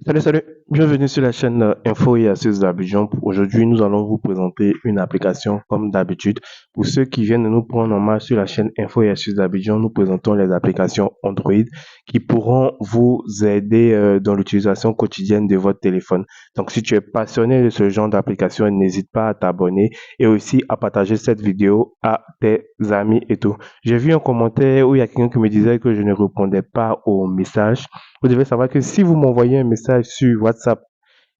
Salut, salut, bienvenue sur la chaîne Info et Astuces d'Abidjan. Aujourd'hui, nous allons vous présenter une application comme d'habitude. Pour ceux qui viennent de nous prendre en main sur la chaîne Info et Astuces d'Abidjan, nous présentons les applications Android qui pourront vous aider dans l'utilisation quotidienne de votre téléphone. Donc, si tu es passionné de ce genre d'application, n'hésite pas à t'abonner et aussi à partager cette vidéo à tes amis et tout. J'ai vu un commentaire où il y a quelqu'un qui me disait que je ne répondais pas aux messages. Vous devez savoir que si vous m'envoyez un message sur WhatsApp,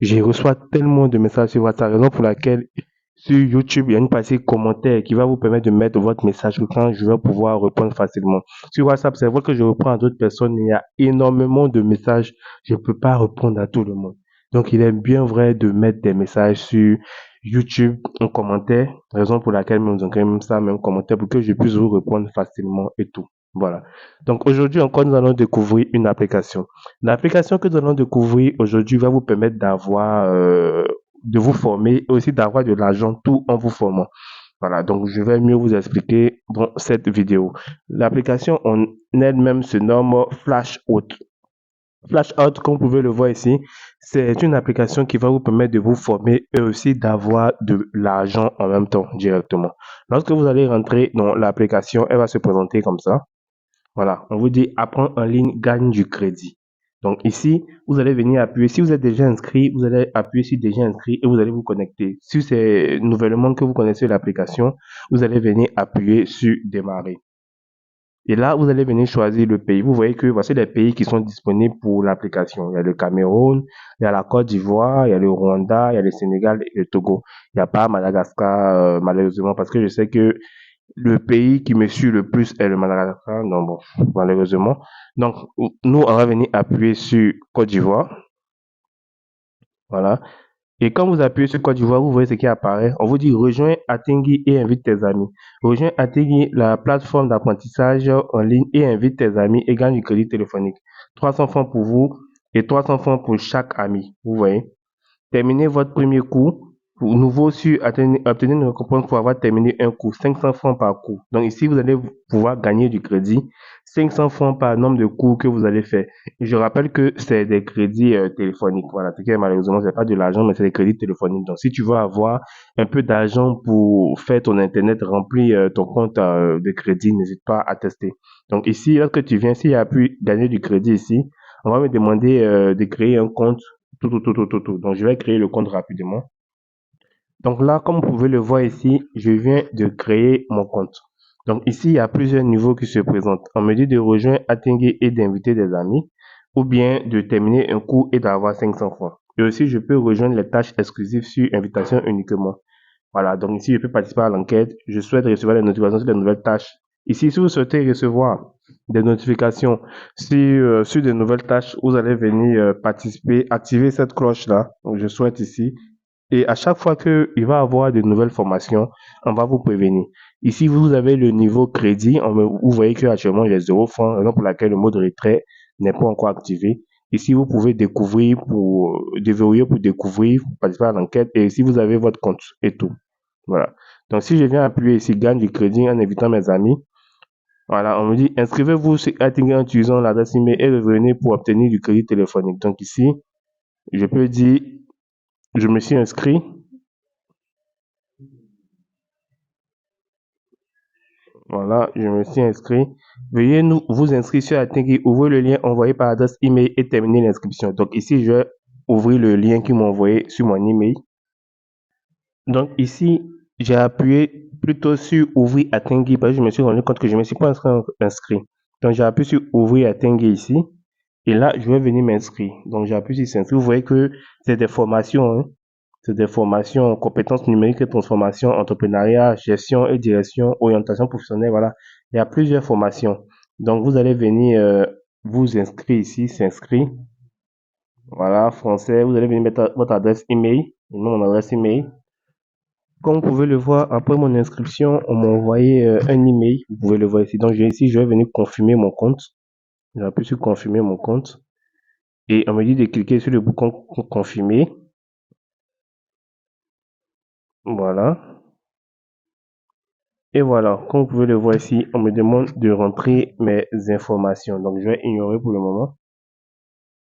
je reçois tellement de messages sur WhatsApp, raison pour laquelle sur YouTube, il y a une partie commentaire qui va vous permettre de mettre votre message quand je vais pouvoir répondre facilement. Sur WhatsApp, c'est vrai que je reprends à d'autres personnes, il y a énormément de messages, je ne peux pas répondre à tout le monde. Donc, il est bien vrai de mettre des messages sur YouTube en commentaire, raison pour laquelle nous avons quand même ça, même commentaire, pour que je puisse vous répondre facilement et tout. Voilà. Donc aujourd'hui encore, nous allons découvrir une application. L'application que nous allons découvrir aujourd'hui va vous permettre de vous former et aussi d'avoir de l'argent tout en vous formant. Voilà, donc je vais mieux vous expliquer dans cette vidéo. L'application en elle-même se nomme FlashOut. FlashOut, comme vous pouvez le voir ici, c'est une application qui va vous permettre de vous former et aussi d'avoir de l'argent en même temps directement. Lorsque vous allez rentrer dans l'application, elle va se présenter comme ça. Voilà, on vous dit apprendre en ligne, gagne du crédit. Donc ici, vous allez venir appuyer. Si vous êtes déjà inscrit, vous allez appuyer sur déjà inscrit et vous allez vous connecter. Si c'est nouvellement que vous connaissez l'application, vous allez venir appuyer sur démarrer. Et là, vous allez venir choisir le pays. Vous voyez que voici les pays qui sont disponibles pour l'application. Il y a le Cameroun, il y a la Côte d'Ivoire, il y a le Rwanda, il y a le Sénégal et le Togo. Il n'y a pas Madagascar, malheureusement, parce que je sais que le pays qui me suit le plus est le Madagascar. Non, bon, malheureusement. Donc, nous, on va venir appuyer sur Côte d'Ivoire. Voilà. Et quand vous appuyez sur Côte d'Ivoire, vous voyez ce qui apparaît. On vous dit rejoins Atingui et invite tes amis. Rejoins Atingui, la plateforme d'apprentissage en ligne et invite tes amis et gagne du crédit téléphonique. 300 francs pour vous et 300 francs pour chaque ami. Vous voyez. Terminez votre premier cours. Pour nouveau sur obtenir une récompense pour avoir terminé un cours, 500 francs par cours. Donc ici, vous allez pouvoir gagner du crédit, 500 francs par nombre de cours que vous allez faire. Et je rappelle que c'est des crédits téléphoniques. Voilà, c'est que malheureusement, c'est pas de l'argent, mais c'est des crédits téléphoniques. Donc si tu veux avoir un peu d'argent pour faire ton internet, remplir ton compte de crédit, n'hésite pas à tester. Donc ici, lorsque tu viens, s'il y a pu gagner du crédit ici, on va me demander de créer un compte tout. Donc, je vais créer le compte rapidement. Donc là, comme vous pouvez le voir ici, je viens de créer mon compte. Donc ici, il y a plusieurs niveaux qui se présentent. On me dit de rejoindre Attinger et d'inviter des amis, ou bien de terminer un cours et d'avoir 500 francs. Et aussi, je peux rejoindre les tâches exclusives sur invitation uniquement. Voilà, donc ici, je peux participer à l'enquête. Je souhaite recevoir les notifications sur les nouvelles tâches. Ici, si vous souhaitez recevoir des notifications sur de nouvelles tâches, vous allez venir participer, activer cette cloche-là. Donc, je souhaite ici. Et à chaque fois qu'il va y avoir de nouvelles formations, on va vous prévenir. Ici, vous avez le niveau crédit. Vous voyez qu'actuellement, il y a 0 francs, raison pour laquelle le mode retrait n'est pas encore activé. Ici, vous pouvez découvrir déverrouiller pour découvrir, pour participer à l'enquête. Et ici, vous avez votre compte et tout. Voilà. Donc, si je viens appuyer ici, gagne du crédit en invitant mes amis, voilà, on me dit inscrivez-vous sur Attinger en utilisant l'adresse email et revenez pour obtenir du crédit téléphonique. Donc, ici, je peux dire je me suis inscrit. Voilà, je me suis inscrit. Veuillez vous inscrire sur Attinger, ouvrez le lien envoyé par adresse email et terminer l'inscription. Donc, ici, je vais ouvrir le lien qu'ils m'ont envoyé sur mon email. Donc ici, j'ai appuyé plutôt sur ouvrir à Tengi parce que je me suis rendu compte que je ne me suis pas inscrit. Donc j'ai appuyé sur ouvrir à Tengi ici. Et là, je vais venir m'inscrire. Donc j'ai appuyé sur s'inscrire. Vous voyez que c'est des formations. Hein. C'est des formations, compétences numériques et transformation, entrepreneuriat, gestion et direction, orientation professionnelle. Voilà. Il y a plusieurs formations. Donc vous allez venir vous inscrire ici, s'inscrire. Voilà, français. Vous allez venir mettre votre adresse email, mon adresse email. Comme vous pouvez le voir, après mon inscription, on m'a envoyé un email. Vous pouvez le voir ici. Donc, ici, je vais venir confirmer mon compte. J'appuie sur confirmer mon compte. Et on me dit de cliquer sur le bouton confirmer. Voilà. Et voilà. Comme vous pouvez le voir ici, on me demande de rentrer mes informations. Donc, je vais ignorer pour le moment.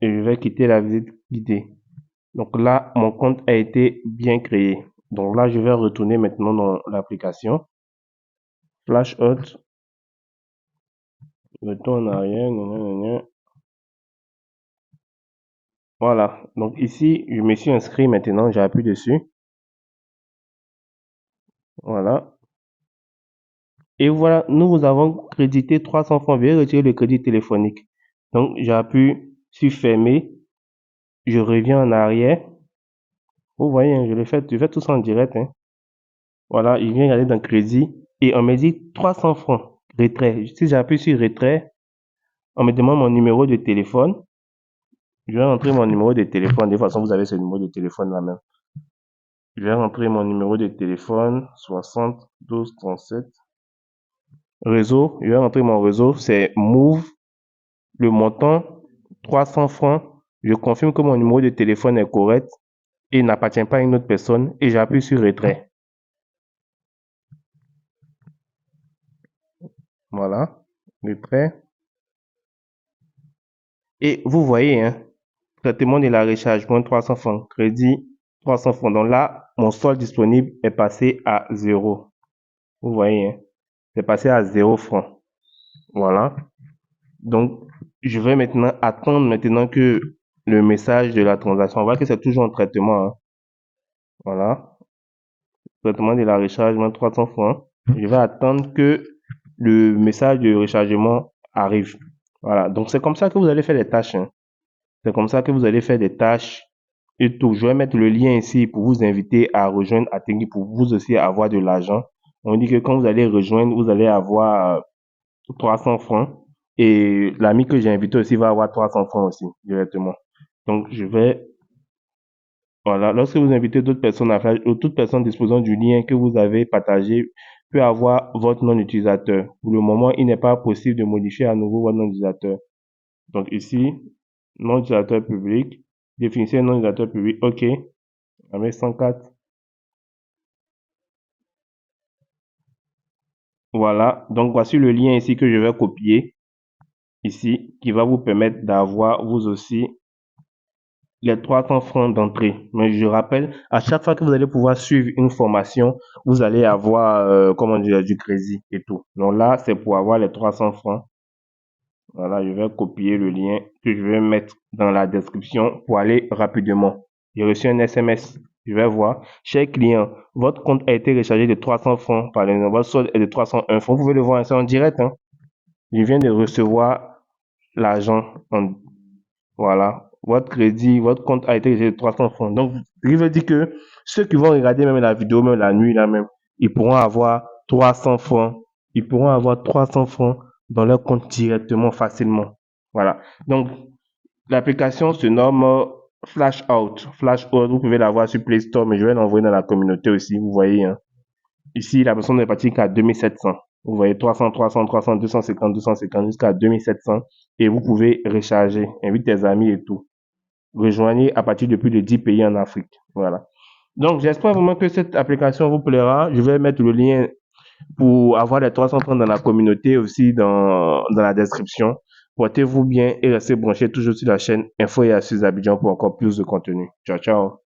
et je vais quitter la visite guidée. Donc là, mon compte a été bien créé. Donc là, je vais retourner maintenant dans l'application. Flash Out. Retour en arrière. Voilà. Donc ici, je me suis inscrit maintenant. J'appuie dessus. Voilà. Et voilà, nous vous avons crédité 300 francs. Veuillez retirer le crédit téléphonique. Donc j'appuie sur fermer. Je reviens en arrière. Vous voyez, hein, je fais tout ça en direct. Hein. Voilà, il vient aller dans crédit et on me dit 300 francs. Retrait. Si j'appuie sur retrait, on me demande mon numéro de téléphone. Je vais rentrer mon numéro de téléphone. De toute façon, vous avez ce numéro de téléphone là même. Je vais rentrer mon numéro de téléphone 60 12 37. Réseau, je vais rentrer mon réseau, c'est Move. Le montant 300 francs. Je confirme que mon numéro de téléphone est correct et n'appartient pas à une autre personne et j'appuie sur retrait. Voilà, retrait. Et vous voyez, hein, traitement de la recharge, moins 300 francs, crédit 300 francs. Donc là, mon solde disponible est passé à 0. Vous voyez, hein, c'est passé à 0 francs. Voilà. Donc, je vais maintenant attendre maintenant que le message de la transaction, on voit que c'est toujours en traitement. Hein. Voilà. Traitement de la recharge, moins 300 francs. Je vais attendre que le message de rechargement arrive. Voilà. Donc, c'est comme ça que vous allez faire les tâches. Hein. C'est comme ça que vous allez faire des tâches et tout. Je vais mettre le lien ici pour vous inviter à rejoindre Atengui pour vous aussi avoir de l'argent. On dit que quand vous allez rejoindre, vous allez avoir 300 francs. Et l'ami que j'ai invité aussi va avoir 300 francs aussi, directement. Donc, voilà, lorsque vous invitez d'autres personnes à faire, ou toute personne disposant du lien que vous avez partagé peut avoir votre nom d'utilisateur. Pour le moment, il n'est pas possible de modifier à nouveau votre nom d'utilisateur. Donc ici, nom d'utilisateur public, définissez un nom d'utilisateur public, OK, avec 104. Voilà, donc voici le lien ici que je vais copier, ici, qui va vous permettre d'avoir vous aussi les 300 francs d'entrée. Mais je rappelle, à chaque fois que vous allez pouvoir suivre une formation, vous allez avoir, comment dire, du crédit et tout. Donc là, c'est pour avoir les 300 francs. Voilà, je vais copier le lien que je vais mettre dans la description pour aller rapidement. J'ai reçu un SMS. Je vais voir. Cher client, votre compte a été rechargé de 300 francs par exemple. Votre solde est de 301 francs. Vous pouvez le voir, c'est en direct. Hein. Je viens de recevoir l'argent. Voilà. Votre crédit, votre compte a été rechargé de 300 francs. Donc, il veut dire que ceux qui vont regarder même la vidéo, même la nuit, là même, ils pourront avoir 300 francs. Ils pourront avoir 300 francs dans leur compte directement, facilement. Voilà. Donc, l'application se nomme Flash Out. Flash Out, vous pouvez la voir sur Play Store, mais je vais l'envoyer dans la communauté aussi, vous voyez. Hein. Ici, la personne est partie qu'à 2700. Vous voyez 300, 300, 300, 250, 250 jusqu'à 2700 et vous pouvez recharger. Invite tes amis et tout. Rejoignez à partir de plus de 10 pays en Afrique. Voilà. Donc, j'espère vraiment que cette application vous plaira. Je vais mettre le lien pour avoir les 300 francs dans la communauté aussi dans la description. Portez-vous bien et restez branchés toujours sur la chaîne Info et Astuces Abidjan pour encore plus de contenu. Ciao, ciao.